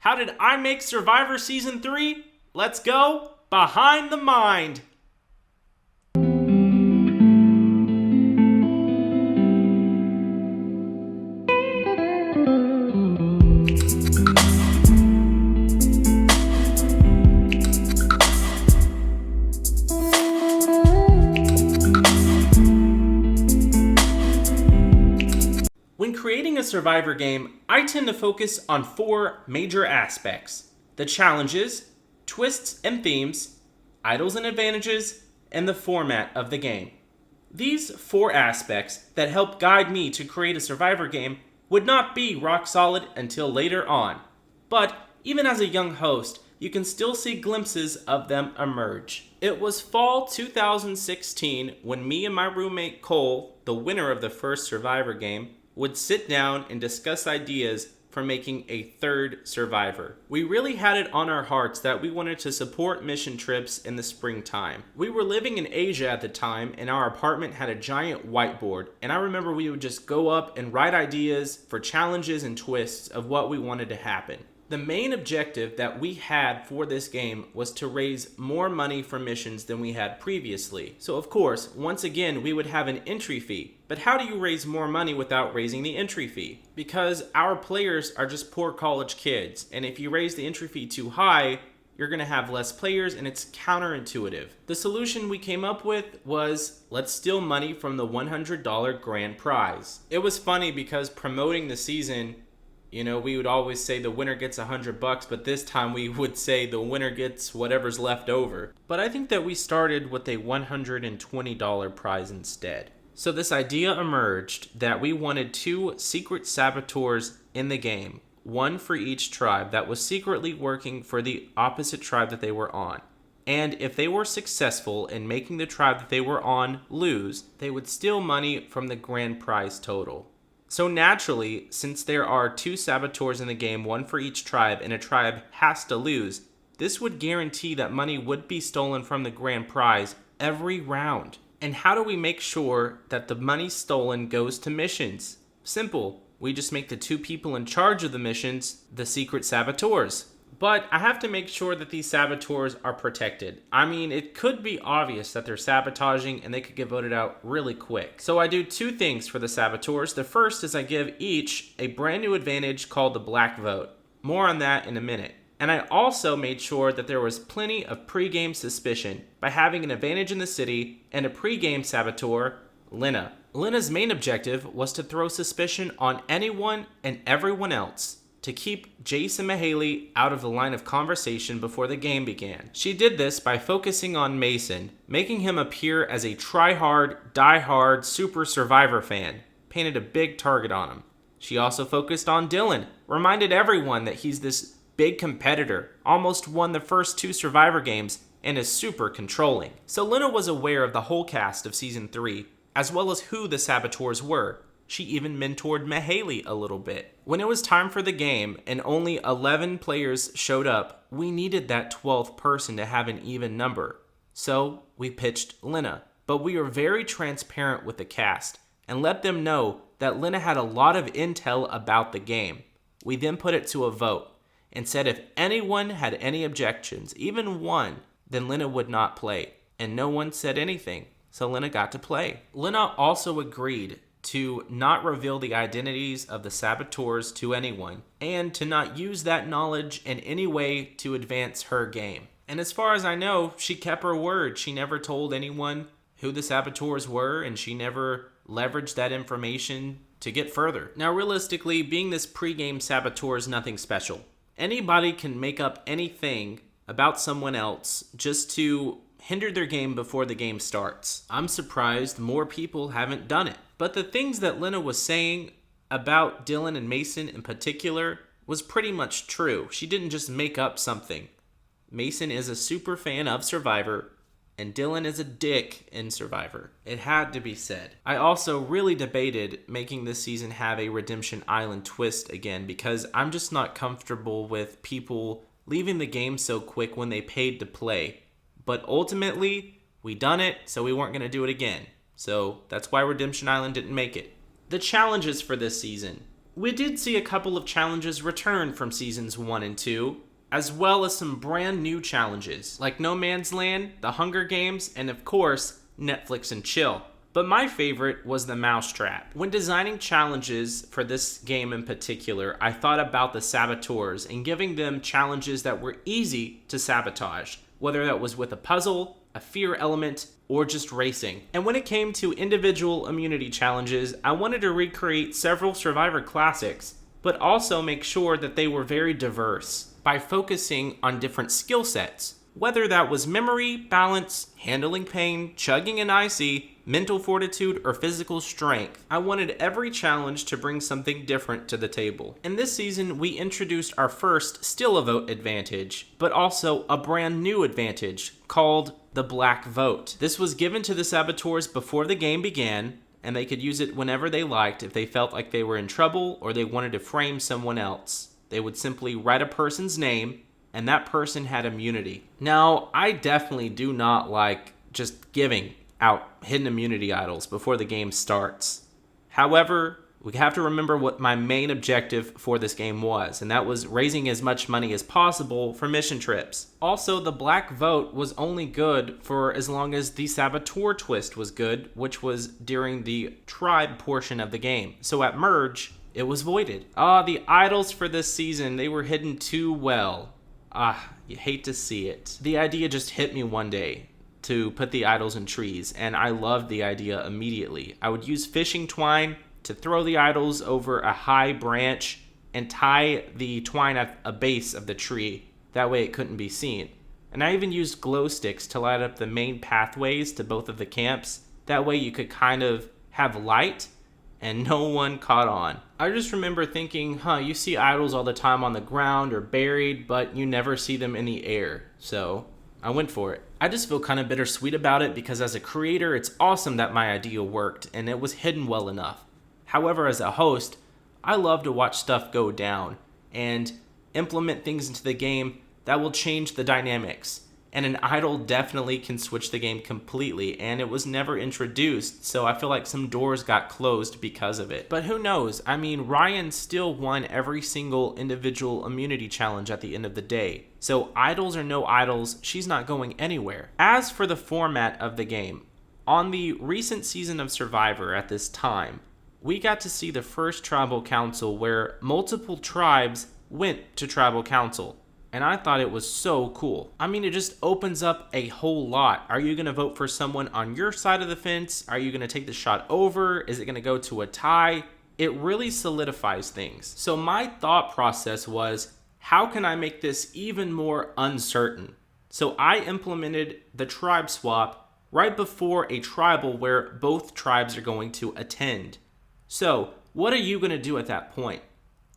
How did I make Survivor Season 3? Let's go Behind the Mind. When creating a Survivor game, I tend to focus on 4 major aspects: the challenges, twists and themes, idols and advantages, and the format of the game. These 4 aspects that help guide me to create a Survivor game would not be rock solid until later on. But even as a young host, you can still see glimpses of them emerge. It was fall 2016 when me and my roommate Cole, the winner of the first Survivor game, would sit down and discuss ideas for making a third Survivor. We really had it on our hearts that we wanted to support mission trips in the springtime. We were living in Asia at the time, and our apartment had a giant whiteboard, and I remember we would just go up and write ideas for challenges and twists of what we wanted to happen. The main objective that we had for this game was to raise more money for missions than we had previously. So of course, once again, we would have an entry fee. But how do you raise more money without raising the entry fee? Because our players are just poor college kids, and if you raise the entry fee too high, you're going to have less players, and it's counterintuitive. The solution we came up with was, let's steal money from the $100 grand prize. It was funny because promoting the season, we would always say the winner gets $100, but this time we would say the winner gets whatever's left over. But I think that we started with a $120 prize instead. So this idea emerged that we wanted 2 secret saboteurs in the game, one for each tribe that was secretly working for the opposite tribe that they were on. And if they were successful in making the tribe that they were on lose, they would steal money from the grand prize total. So naturally, since there are 2 saboteurs in the game, one for each tribe, and a tribe has to lose, this would guarantee that money would be stolen from the grand prize every round. And how do we make sure that the money stolen goes to missions? Simple. We just make the 2 people in charge of the missions the secret saboteurs. But I have to make sure that these saboteurs are protected. I mean, it could be obvious that they're sabotaging and they could get voted out really quick. So I do 2 things for the saboteurs. The first is I give each a brand new advantage called the black vote. More on that in a minute. And I also made sure that there was plenty of pre-game suspicion by having an advantage in the city and a pre-game saboteur, Lena. Lena's main objective was to throw suspicion on anyone and everyone else, to keep Jace and Mahaley out of the line of conversation before the game began. She did this by focusing on Mason, making him appear as a try-hard, die-hard super Survivor fan, painted a big target on him. She also focused on Dylan, reminded everyone that he's this big competitor, almost won the first 2 Survivor games, and is super controlling. So Lena was aware of the whole cast of Season 3, as well as who the saboteurs were. She even mentored Mahaley a little bit. When it was time for the game and only 11 players showed up, we needed that 12th person to have an even number. So we pitched Lena. But we were very transparent with the cast and let them know that Lena had a lot of intel about the game. We then put it to a vote and said if anyone had any objections, even one, then Lena would not play. And no one said anything, so Lena got to play. Lena also agreed to not reveal the identities of the saboteurs to anyone, and to not use that knowledge in any way to advance her game. And as far as I know, she kept her word. She never told anyone who the saboteurs were, and she never leveraged that information to get further. Now, realistically, being this pre-game saboteur is nothing special. Anybody can make up anything about someone else just to hinder their game before the game starts. I'm surprised more people haven't done it. But the things that Lena was saying about Dylan and Mason in particular was pretty much true. She didn't just make up something. Mason is a super fan of Survivor, and Dylan is a dick in Survivor. It had to be said. I also really debated making this season have a Redemption Island twist again, because I'm just not comfortable with people leaving the game so quick when they paid to play. But ultimately, we done it, so we weren't going to do it again. So that's why Redemption Island didn't make it. The challenges for this season. We did see a couple of challenges return from seasons 1 and 2, as well as some brand new challenges, like No Man's Land, The Hunger Games, and of course, Netflix and Chill. But my favorite was the Mousetrap. When designing challenges for this game in particular, I thought about the saboteurs and giving them challenges that were easy to sabotage, whether that was with a puzzle, a fear element, or just racing. And when it came to individual immunity challenges, I wanted to recreate several Survivor classics, but also make sure that they were very diverse by focusing on different skill sets. Whether that was memory, balance, handling pain, chugging an icy, mental fortitude, or physical strength, I wanted every challenge to bring something different to the table. In this season, we introduced our first still a vote advantage, but also a brand new advantage called the Black Vote. This was given to the saboteurs before the game began, and they could use it whenever they liked if they felt like they were in trouble or they wanted to frame someone else. They would simply write a person's name, and that person had immunity. Now, I definitely do not like just giving out hidden immunity idols before the game starts. However, we have to remember what my main objective for this game was, and that was raising as much money as possible for mission trips. Also, the Black Vote was only good for as long as the Saboteur twist was good, which was during the tribe portion of the game. So at Merge, it was voided. The idols for this season, they were hidden too well. You hate to see it. The idea just hit me one day to put the idols in trees, and I loved the idea immediately. I would use fishing twine to throw the idols over a high branch and tie the twine at a base of the tree. That way it couldn't be seen. And I even used glow sticks to light up the main pathways to both of the camps. That way you could kind of have light and no one caught on. I just remember thinking, you see idols all the time on the ground or buried, but you never see them in the air. So I went for it. I just feel kind of bittersweet about it because as a creator, it's awesome that my idea worked and it was hidden well enough. However, as a host, I love to watch stuff go down and implement things into the game that will change the dynamics. And an idol definitely can switch the game completely, and it was never introduced, so I feel like some doors got closed because of it. But who knows? I mean, Ryan still won every single individual immunity challenge at the end of the day. So idols or no idols, she's not going anywhere. As for the format of the game, on the recent season of Survivor at this time, we got to see the first tribal council where multiple tribes went to tribal council. And I thought it was so cool. I mean, it just opens up a whole lot. Are you going to vote for someone on your side of the fence? Are you going to take the shot over? Is it going to go to a tie? It really solidifies things. So my thought process was, how can I make this even more uncertain? So I implemented the tribe swap right before a tribal where both tribes are going to attend. So what are you going to do at that point?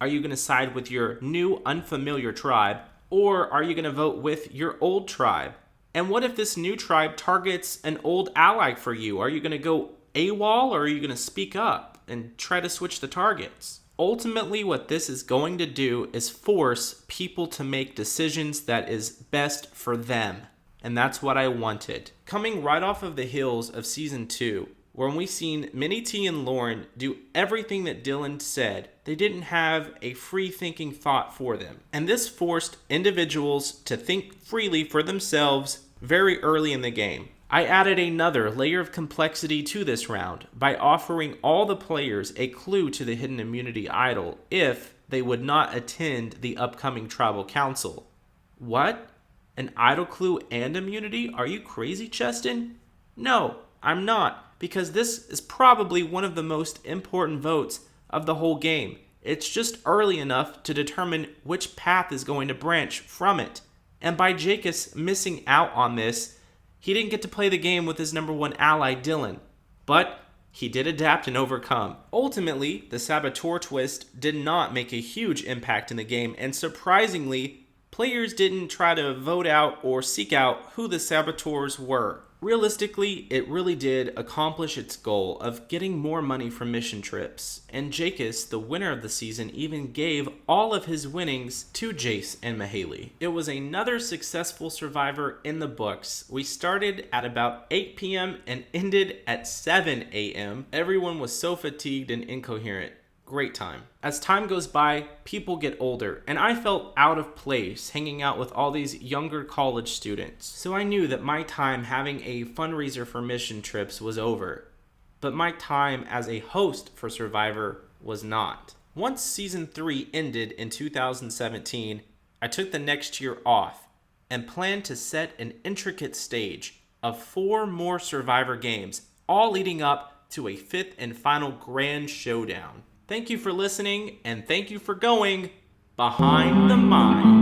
Are you going to side with your new unfamiliar tribe? Or are you going to vote with your old tribe? And what if this new tribe targets an old ally for you? Are you going to go AWOL or are you going to speak up and try to switch the targets? Ultimately, what this is going to do is force people to make decisions that is best for them. And that's what I wanted. Coming right off of the heels of Season 2, where we seen Minnie T and Lauren do everything that Dylan said, they didn't have a free-thinking thought for them. And this forced individuals to think freely for themselves very early in the game. I added another layer of complexity to this round by offering all the players a clue to the hidden immunity idol if they would not attend the upcoming tribal council. What? An idol clue and immunity? Are you crazy, Cheston? No, I'm not. Because this is probably one of the most important votes of the whole game. It's just early enough to determine which path is going to branch from it. And by Jacobs missing out on this, he didn't get to play the game with his number one ally, Dylan. But he did adapt and overcome. Ultimately, the Saboteur twist did not make a huge impact in the game, and surprisingly, players didn't try to vote out or seek out who the Saboteurs were. Realistically, it really did accomplish its goal of getting more money from mission trips, and Jacobs, the winner of the season, even gave all of his winnings to Jace and Mahaley. It was another successful Survivor in the books. We started at about 8 p.m. and ended at 7 a.m. Everyone was so fatigued and incoherent. great time. As time goes by, people get older, and I felt out of place hanging out with all these younger college students. So I knew that my time having a fundraiser for mission trips was over, but my time as a host for Survivor was not. Once Season 3 ended in 2017, I took the next year off and planned to set an intricate stage of 4 more Survivor games, all leading up to a 5th and final grand showdown. Thank you for listening, and thank you for going behind the mind.